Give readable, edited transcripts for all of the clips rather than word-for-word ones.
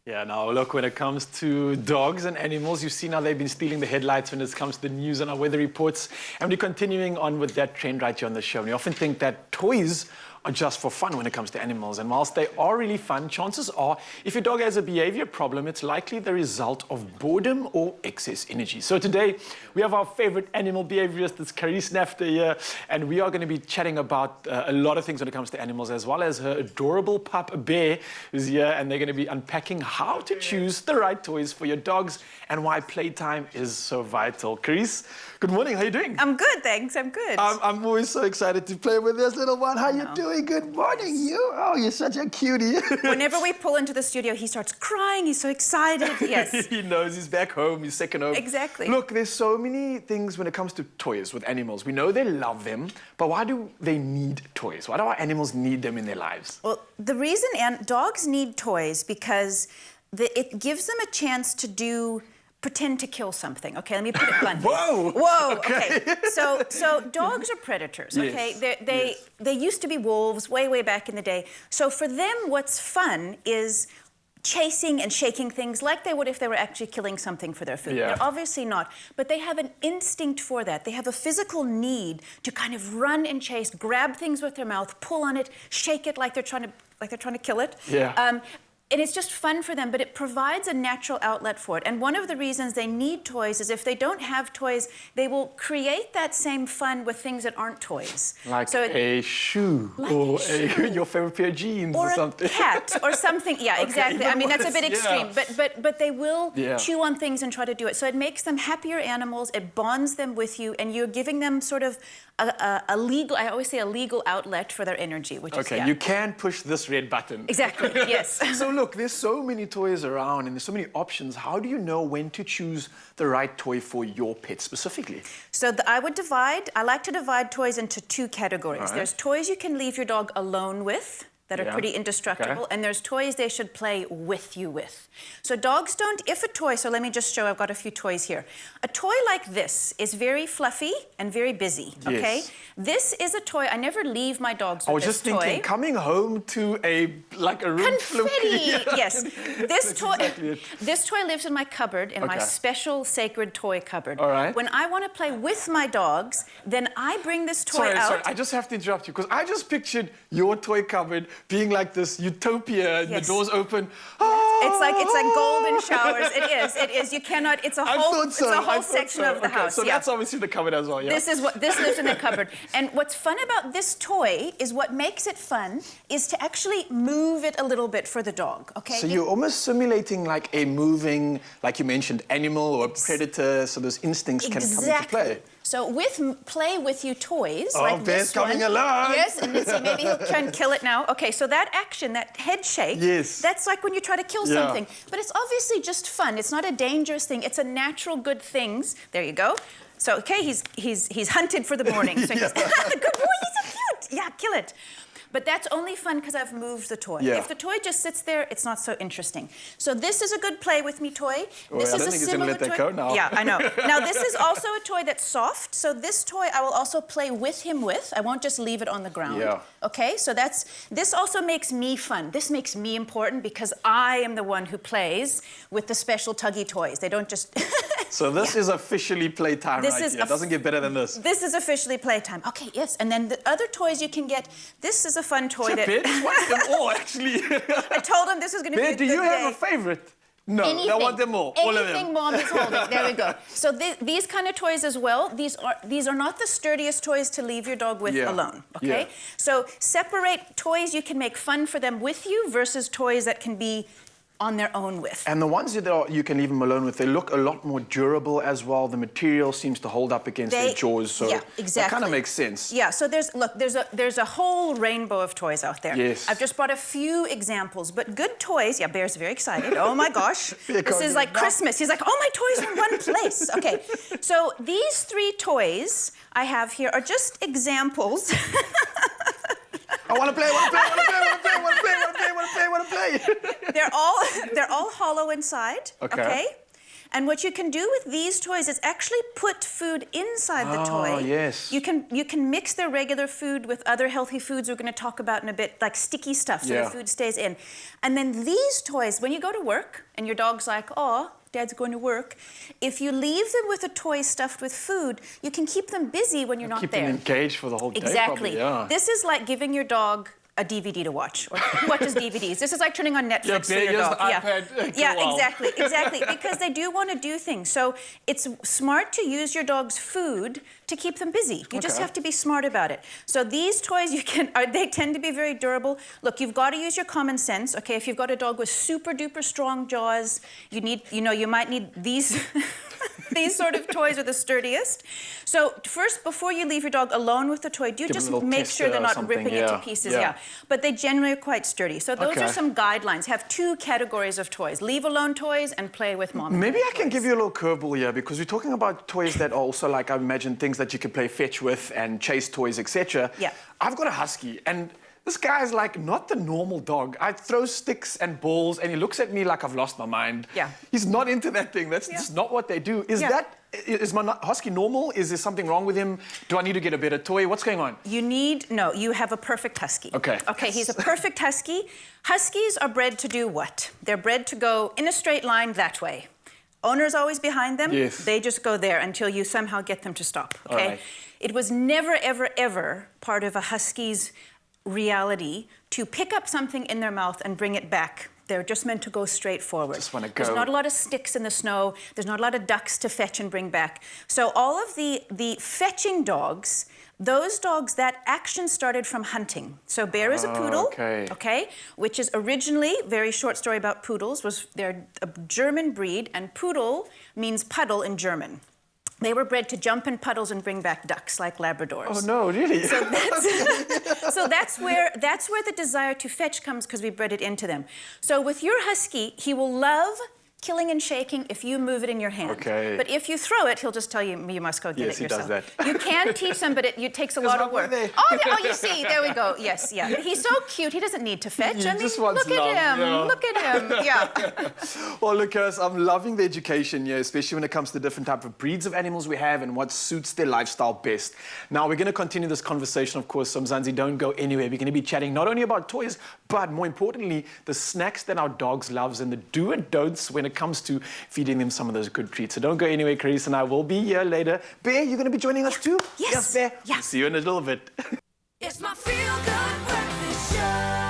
Yeah, now look, when it comes to dogs and animals, you've seen how they've been stealing the headlights when it comes to the news and our weather reports. And we're continuing on with that trend right here on the show. And we often think that toys are just for fun when it comes to animals. And whilst they are really fun, chances are, if your dog has a behavior problem, it's likely the result of boredom or excess energy. So today, we have our favorite animal behaviorist, it's Carice Nafter here, and we are going to be chatting about a lot of things when it comes to animals, as well as her adorable pup, Bear, who's here, and they're going to be unpacking how to choose the right toys for your dogs and why playtime is so vital. Carice, good morning, how are you doing? I'm good, thanks, I'm good. I'm always so excited to play with this little one. How you doing? Good morning, you. Oh, you're such a cutie. Whenever we pull into the studio, he starts crying. He's so excited. Yes. He knows he's back home. He's second home. Exactly. Look, there's so many things when it comes to toys with animals. We know they love them, but why do they need toys? Why do our animals need them in their lives? Well, the reason dogs need toys because it gives them a chance to pretend to kill something. Okay, let me put it bluntly. Whoa! Whoa! Okay. So dogs are predators. Okay, Yes. they used to be wolves way back in the day. So for them, what's fun is chasing and shaking things like they would if they were actually killing something for their food. Yeah. They're obviously not, but they have an instinct for that. They have a physical need to kind of run and chase, grab things with their mouth, pull on it, shake it like they're trying to kill it. Yeah. And it's just fun for them, but it provides a natural outlet for it. And one of the reasons they need toys is if they don't have toys, they will create that same fun with things that aren't toys. Like a shoe, or your favorite pair of jeans or something. Or a cat or something. Yeah, exactly. I mean, that's a bit extreme, but they will chew on things and try to do it. So it makes them happier animals, it bonds them with you, and you're giving them sort of a legal, I always say a legal outlet for their energy, which is, you can push this red button. Exactly, yes. So look, there's so many toys around and there's so many options. How do you know when to choose the right toy for your pet specifically? So I like to divide toys into two categories. Right. There's toys you can leave your dog alone with, that are pretty indestructible, and there's toys they should play with you with. So dogs don't, if a toy, so let me just show, I've got a few toys here. A toy like this is very fluffy and very busy, okay? Yes. This is a toy, I never leave my dogs with this toy. I was just thinking, coming home to a room full of... Yes. This toy lives in my cupboard, in my special sacred toy cupboard. All right. When I want to play with my dogs, then I bring this toy out. Sorry, I just have to interrupt you, because I just pictured your toy cupboard being like this utopia, and the doors open. It's like golden showers. It is. You cannot. It's a whole section of the house. So that's obviously the cupboard as well. Yeah. This lives in the cupboard. And what's fun about this toy is what makes it fun is to actually move it a little bit for the dog. Okay. So you're almost simulating like a moving, like you mentioned, animal or a predator. So those instincts can come into play. So play with you toys like Ben's coming along. Yes, and let's see, maybe he'll try and kill it now. Okay, so that action, that head shake, that's like when you try to kill something. But it's obviously just fun. It's not a dangerous thing. It's a natural good things. There you go. So okay, he's hunted for the morning. So he's good boy, he's so cute. Yeah, kill it. But that's only fun because I've moved the toy. If the toy just sits there, it's not so interesting. So this is a good play with me toy. This is a similar toy. Let that go now. Yeah, I know. Now this is also a toy that's soft. So this toy I will also play with him with. I won't just leave it on the ground. Yeah. Okay, so this also makes me fun. This makes me important because I am the one who plays with the special tuggy toys. They don't just... So this is officially playtime right here. It doesn't get better than this. This is officially playtime. Okay, yes. And then the other toys you can get, this is a fun toy that... I want them all, actually. I told him this was going to be a good day. Do you have a favorite? No, I want them all of them. Anything Mom is holding. There we go. So these kind of toys as well, these are not the sturdiest toys to leave your dog with alone, okay? So separate toys you can make fun for them with you versus toys that can be on their own with. And the ones that you can leave them alone with, they look a lot more durable as well. The material seems to hold up against their jaws, so that kind of makes sense. Yeah, so there's a whole rainbow of toys out there. Yes. I've just brought a few examples, but good toys. Yeah, Bear's very excited. Oh my gosh. This is like Christmas. He's like, oh, my toys are in one place. Okay, so these three toys I have here are just examples. I want to play, want to play. They're all hollow inside. Okay. And what you can do with these toys is actually put food inside the toy. Oh, yes. You can mix their regular food with other healthy foods we're going to talk about in a bit, like sticky stuff, so the food stays in. And then these toys, when you go to work and your dog's like, oh, Dad's going to work, if you leave them with a toy stuffed with food, you can keep them busy when you're not there. Keep them engaged for the whole day. Exactly. Probably, yeah. This is like giving your dog a DVD to watch, or who watches DVDs? This is like turning on Netflix for your dog. Exactly, because they do want to do things. So it's smart to use your dog's food to keep them busy. You just have to be smart about it. So these toys, they tend to be very durable. Look, you've got to use your common sense. Okay, if you've got a dog with super duper strong jaws, you might need these. These sort of toys are the sturdiest. So first, before you leave your dog alone with the toy, just make sure they're not ripping it to pieces. But they generally are quite sturdy. So those are some guidelines. Have 2 categories of toys: leave alone toys and play with mom. Maybe I can give you a little curveball here, because we're talking about toys that are also, like, I imagine things that you can play fetch with and chase toys, etc. Yeah. I've got a husky, and this guy's like not the normal dog. I throw sticks and balls, and he looks at me like I've lost my mind. Yeah. He's not into that thing. That's just not what they do. Is my husky normal? Is there something wrong with him? Do I need to get a better toy? What's going on? You have a perfect husky. Okay. Okay, he's a perfect husky. Huskies are bred to do what? They're bred to go in a straight line that way. Owner's always behind them. Yes. They just go there until you somehow get them to stop, okay? Right. It was never, ever, ever part of a husky's reality to pick up something in their mouth and bring it back. They're just meant to go straight forward. Just want to go. There's not a lot of sticks in the snow. There's not a lot of ducks to fetch and bring back. So all of the fetching dogs, those dogs, that action started from hunting. So Bear is a poodle, okay, which is originally, very short story about poodles, they're a German breed, and poodle means puddle in German. They were bred to jump in puddles and bring back ducks, like Labradors. Oh no, really? So that's where the desire to fetch comes, because we bred it into them. So with your husky, he will love killing and shaking if you move it in your hand. Okay. But if you throw it, he'll just tell you, you must go get it yourself. Yes, he does that. You can teach him, but it takes a lot of work. Oh, you see, there we go. Yes, yeah. He's so cute, he doesn't need to fetch. Look at him. Look at him. Yeah. Well, Lucas, I'm loving the education here, especially when it comes to different type of breeds of animals we have and what suits their lifestyle best. Now, we're going to continue this conversation, of course, so Mzansi, don't go anywhere. We're going to be chatting not only about toys, but more importantly, the snacks that our dogs love and the do and don'ts when it comes to feeding them some of those good treats. So don't go anywhere. Clarice and I will be here later. Bear, you're going to be joining us too? Yes. Bear. Yeah. See you in a little bit. It's my feel-good breakfast show.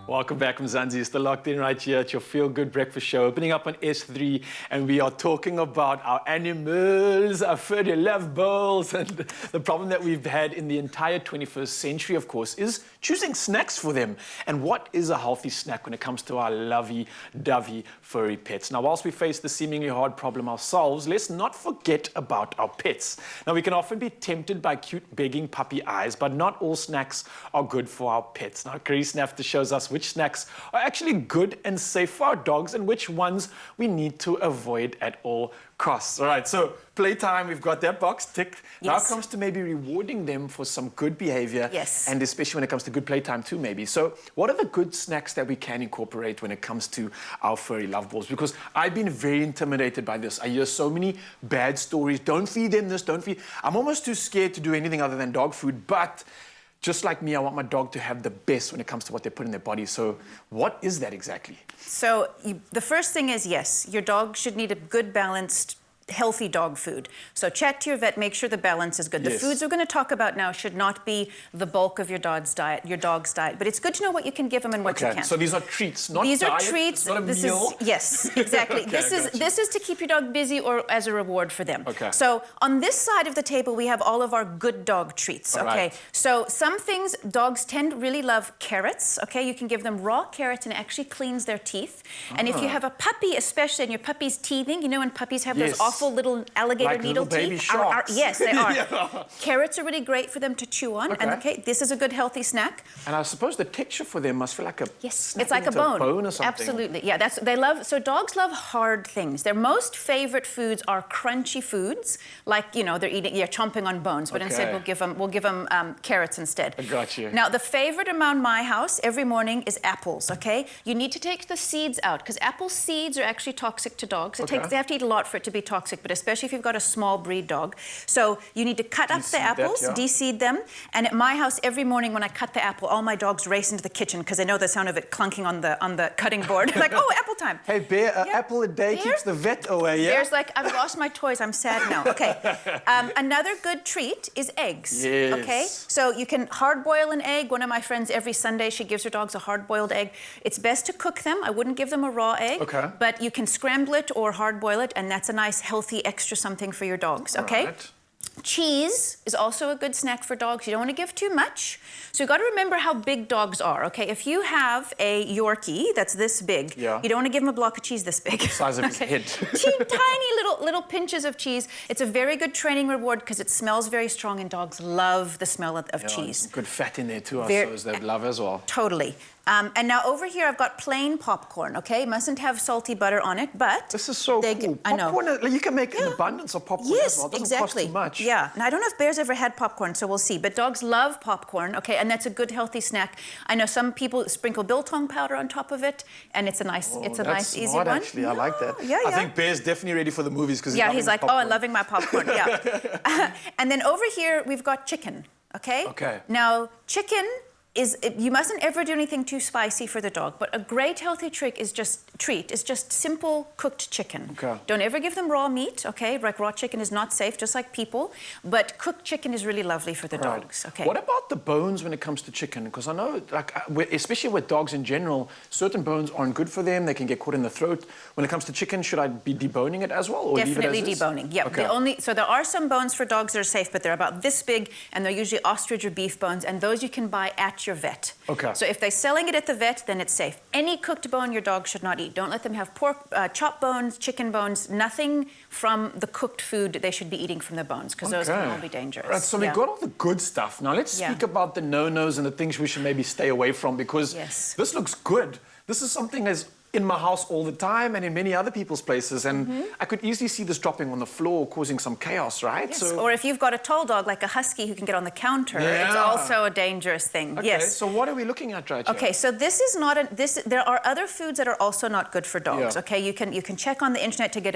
Welcome back, Mzansi. You're still locked in right here at your Feel Good Breakfast Show, opening up on S3, and we are talking about our animals, our furry love bowls, and the problem that we've had in the entire 21st century, of course, is choosing snacks for them. And what is a healthy snack when it comes to our lovey-dovey furry pets? Now, whilst we face the seemingly hard problem ourselves, let's not forget about our pets. Now, we can often be tempted by cute, begging puppy eyes, but not all snacks are good for our pets. Now, Clarice Nafta shows us which snacks are actually good and safe for our dogs and which ones we need to avoid at all costs. All right, so playtime, we've got that box ticked. Yes. Now it comes to maybe rewarding them for some good behavior. Yes. And especially when it comes to good playtime too, maybe. So what are the good snacks that we can incorporate when it comes to our furry love balls? Because I've been very intimidated by this. I hear so many bad stories. Don't feed them this, don't feed. I'm almost too scared to do anything other than dog food, but just like me, I want my dog to have the best when it comes to what they put in their body. So what is that exactly? So the first thing is, yes, your dog should need a good, balanced, healthy dog food. So chat to your vet, make sure the balance is good. The foods we're going to talk about now should not be the bulk of your dog's diet, but it's good to know what you can give them and what you can't. So these are treats, not these diet, are treats. not a meal. Yes, exactly. This is to keep your dog busy or as a reward for them. Okay. So on this side of the table, we have all of our good dog treats. All okay. right. So some things, dogs tend to really love carrots. Okay. You can give them raw carrots and it actually cleans their teeth. And if you have a puppy, especially, and your puppy's teething, you know when puppies have those awful awful little alligator Like needle little baby teeth. sharks. Yes, they are. Yeah. Carrots are really great for them to chew on. Okay. And okay, this is a good healthy snack. And I suppose the texture for them must feel like a Yes, it's snapping like a into bone. or something. Absolutely, yeah. So dogs love hard things. Their most favorite foods are crunchy foods, like they're chomping on bones. But instead, Okay. we'll give them carrots instead. I got you. Now, the favorite around my house every morning is apples. Okay, you need to take the seeds out because apple seeds are actually toxic to dogs. They have to eat a lot for it to be toxic, but especially if you've got a small breed dog. So you need to cut up the apples, de-seed them. And at my house, every morning when I cut the apple, all my dogs race into the kitchen because they know the sound of it clunking on the cutting board. Like, oh, apple time. Hey, Bear, an apple a day keeps the vet away, yeah? Bear's like, I've lost my toys. I'm sad now. Okay. Another good treat is eggs. Yes. Okay. So you can hard boil an egg. One of my friends every Sunday she gives her dogs a hard boiled egg. It's best to cook them. I wouldn't give them a raw egg. Okay. But you can scramble it or hard boil it, and that's a nice healthy extra something for your dogs. Okay. Right. Cheese is also a good snack for dogs. You don't want to give too much. So you've got to remember how big dogs are, okay? If you have a Yorkie that's this big, you don't want to give him a block of cheese this big. Size of his head. Tiny little pinches of cheese. It's a very good training reward because it smells very strong and dogs love the smell of cheese. Good fat in there too, I suppose they'd love as well. Totally. And now over here I've got plain popcorn, okay? Mustn't have salty butter on it, but... This is so cool. I know. Popcorn, you can make an abundance of popcorn as well. It doesn't cost too much. Yeah, and I don't know if Bear's ever had popcorn, so we'll see. But dogs love popcorn, okay? And that's a good healthy snack. I know some people sprinkle biltong powder on top of it, and it's a nice, easy smart, one. Actually, I like that. Yeah, I think Bear's definitely ready for the movies because he's like, oh, I'm loving my popcorn. Yeah. And then over here we've got chicken, okay? Okay. Now chicken you mustn't ever do anything too spicy for the dog, but a great healthy treat is just simple cooked chicken. Okay. Don't ever give them raw meat, okay? Like raw chicken is not safe, just like people, but cooked chicken is really lovely for the dogs, okay? What about the bones when it comes to chicken? Because I know, like, especially with dogs in general, certain bones aren't good for them. They can get caught in the throat. When it comes to chicken, should I be deboning it as well, or Definitely leave it as deboning. Yeah. Okay. So there are some bones for dogs that are safe, but they're about this big, and they're usually ostrich or beef bones, and those you can buy at your vet. Okay. So if they're selling it at the vet, then it's safe. Any cooked bone your dog should not eat. Don't let them have pork, chop bones, chicken bones, nothing from the cooked food they should be eating from the bones, because those can all be dangerous. Right, so we've got all the good stuff. Now let's speak about the no-nos and the things we should maybe stay away from, because this looks good. This is something that's in my house all the time and in many other people's places, and I could easily see this dropping on the floor, causing some chaos, right? Yes. Or if you've got a tall dog like a husky who can get on the counter, it's also a dangerous thing. Okay, so what are we looking at right here? Okay, so this is not there are other foods that are also not good for dogs. Okay, you can check on the internet to get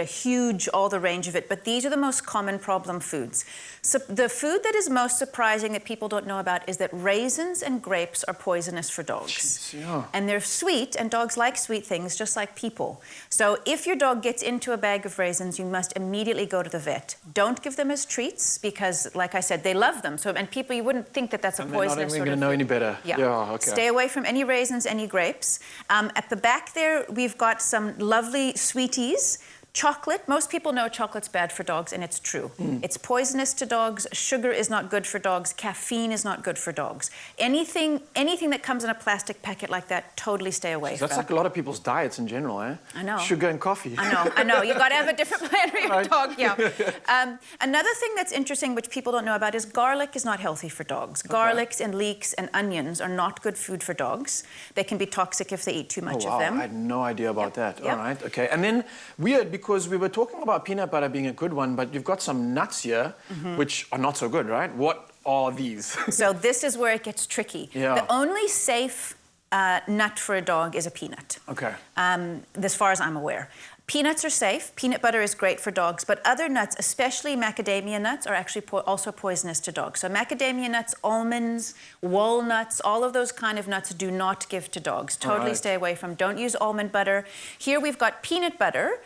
all the range of it, but these are the most common problem foods. So the food that is most surprising that people don't know about is that raisins and grapes are poisonous for dogs. Jeez, and they're sweet, and dogs like sweet things just like people. So if your dog gets into a bag of raisins, you must immediately go to the vet. Don't give them as treats because, like I said, they love them. So, and people, you wouldn't think that that's a poisonous sort of they're not even going to know any better. Yeah, okay. Stay away from any raisins, any grapes. At the back there, we've got some lovely sweeties. Chocolate, most people know chocolate's bad for dogs, and it's true. It's poisonous to dogs. Sugar is not good for dogs. Caffeine is not good for dogs. Anything that comes in a plastic packet like that, totally stay away from. That's like a lot of people's diets in general, eh? I know. Sugar and coffee. I know. You've got to have a different plan for your dog, another thing that's interesting, which people don't know about, is garlic is not healthy for dogs. Garlics and leeks and onions are not good food for dogs. They can be toxic if they eat too much of them. I had no idea about that. All right, okay. And then, weird, because we were talking about peanut butter being a good one, but you've got some nuts here, which are not so good, right? What are these? So this is where it gets tricky. The only safe nut for a dog is a peanut. Okay. As far as I'm aware. Peanuts are safe. Peanut butter is great for dogs, but other nuts, especially macadamia nuts, are actually also poisonous to dogs. So macadamia nuts, almonds, walnuts, all of those kind of nuts do not give to dogs. Totally stay away from. Don't use almond butter. Here we've got peanut butter,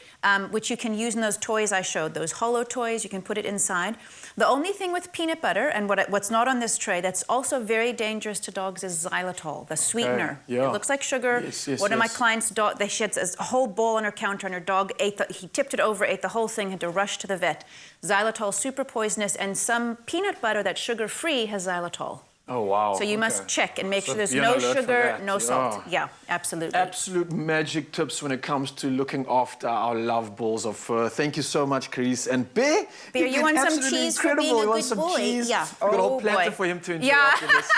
which you can use in those toys I showed, those hollow toys. You can put it inside. The only thing with peanut butter, and what's not on this tray, that's also very dangerous to dogs, is xylitol, the sweetener. It looks like sugar. One of my clients' dog, she had a whole bowl on her counter, and her dog he tipped it over, ate the whole thing, had to rush to the vet. Xylitol, super poisonous, and some peanut butter that's sugar-free has xylitol. Oh, wow. So you must Okay. check and make So sure there's be on no alert for sugar, that. no salt. Yeah. Yeah, absolutely. Absolute magic tips when it comes to looking after our love balls of fur. Thank you so much, Chris. And Bear, Bear, you did want some absolutely cheese for incredible. being a You want good some boy? cheese? Yeah. We've got a whole Oh, platter boy. for him to enjoy Yeah. after this.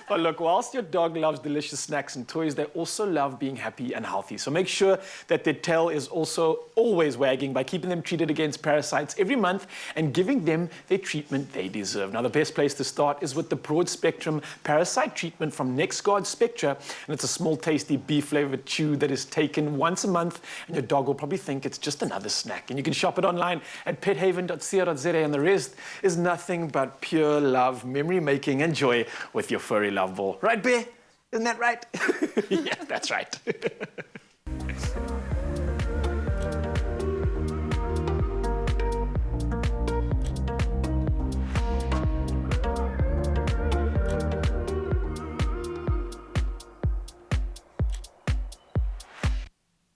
But look, whilst your dog loves delicious snacks and toys, they also love being happy and healthy. So make sure that their tail is also always wagging by keeping them treated against parasites every month and giving them their treatment they deserve. Now, the best place to start is with the broad spectrum parasite treatment from NexGard Spectra. And it's a small, tasty beef-flavored chew that is taken once a month, and your dog will probably think it's just another snack. And you can shop it online at pethaven.co.za, and the rest is nothing but pure love, memory making, and joy with your furry love ball. Right, Bear? Isn't that right? Yeah, that's right.